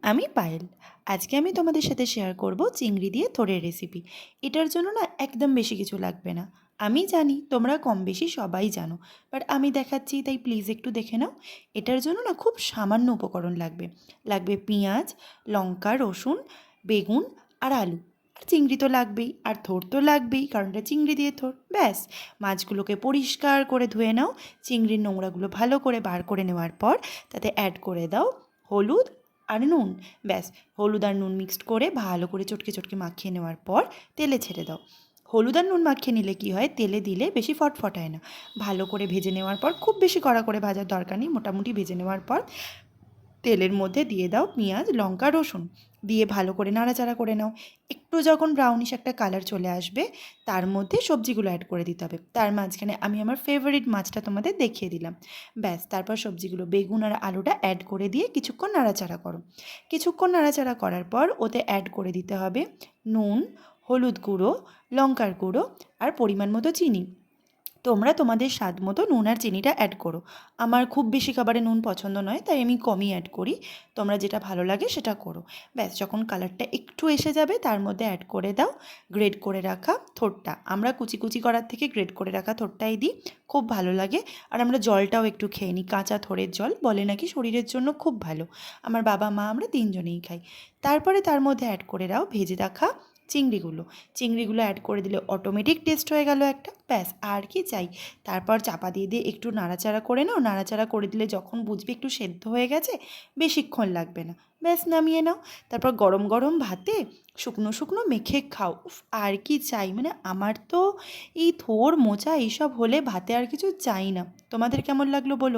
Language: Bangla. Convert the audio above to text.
আমি পায়েল। আজকে আমি তোমাদের সাথে শেয়ার করব চিংড়ি দিয়ে থোড়ের রেসিপি। এটার জন্য না একদম বেশি কিছু লাগবে না। আমি জানি তোমরা কম বেশি সবাই জানো, বাট আমি দেখাচ্ছি তাই প্লিজ একটু দেখে নাও। এটার জন্য না খুব সামান্য উপকরণ লাগবে। লাগবে পেঁয়াজ, লঙ্কা, রসুন, বেগুন আর আলু। আর চিংড়ি তো লাগবেই, আর থোড় তো লাগবেই, কারণ এটা চিংড়ি দিয়ে থোড়। ব্যাস, মাছগুলোকে পরিষ্কার করে ধুয়ে নাও। চিংড়ির নোংরাগুলো ভালো করে বার করে নেওয়ার পর তাতে অ্যাড করে দাও হলুদ আর নুন। ব্যাস, হলুদ আর নুন মিক্সড করে ভালো করে চটকে চটকে মাখিয়ে নেওয়ার পর তেলে ছেড়ে দাও। হলুদ আর নুন মাখিয়ে নিলে কি হয়, তেলে দিলে বেশি ফটফটায় না। ভালো করে ভেজে নেওয়ার পর, খুব বেশি কড়া করে ভাজার দরকার নেই, মোটামুটি ভেজে নেওয়ার পর তেলের মধ্যে দিয়ে দাও পেঁয়াজ, লঙ্কা, রসুন। দিয়ে ভালো করে নাড়াচাড়া করে নাও। একটু যখন ব্রাউনিশ একটা কালার চলে আসবে, তার মধ্যে সবজিগুলো অ্যাড করে দিতে হবে। তার মাঝখানে আমি আমার ফেভারিট মাছটা তোমাদের দেখিয়ে দিলাম। ব্যাস, তারপর সবজিগুলো বেগুন আর আলুটা অ্যাড করে দিয়ে কিছুক্ষণ নাড়াচাড়া করো। কিছুক্ষণ নাড়াচাড়া করার পর ওতে অ্যাড করে দিতে হবে নুন, হলুদ গুঁড়ো, লঙ্কার গুঁড়ো আর পরিমাণ মতো চিনি। তোমরা তোমাদের স্বাদ মতো নুন আর চিনিটা অ্যাড করো। আমার খুব বেশি খাবারে নুন পছন্দ নয়, তাই আমি কমই অ্যাড করি। তোমরা যেটা ভালো লাগে সেটা করো। ব্যাস, যখন কালারটা একটু এসে যাবে, তার মধ্যে অ্যাড করে দাও গ্রেট করে রাখা থোড়টা। আমরা কুচি কুচি করার থেকে গ্রেট করে রাখা থোড়টাই দিই, খুব ভালো লাগে। আর আমরা জলটাও একটু খেয়ে নিই, কাঁচা থোড়ের জল বলে নাকি শরীরের জন্য খুব ভালো। আমার বাবা মা আমরা তিনজনেই খাই। তারপরে তার মধ্যে অ্যাড করে দাও ভেজে রাখা চিংড়িগুলো। চিংড়িগুলো অ্যাড করে দিলে অটোমেটিক টেস্ট হয়ে গেল একটা। ব্যাস, আর কি চাই। তারপর চাপা দিয়ে দিয়ে একটু নাড়াচাড়া করে নাও। নাড়াচাড়া করে দিলে যখন বুঝবে একটু সেদ্ধ হয়ে গেছে, বেশিক্ষণ লাগবে না, ব্যাস নামিয়ে নাও। তারপর গরম গরম ভাতে শুকনো শুকনো মেখে খাও। উফ, আর কি চাই। মানে আমার তো এই থোড় মোচা এইসব হলে ভাতে আর কিছু চাই না। তোমাদের কেমন লাগলো বলো।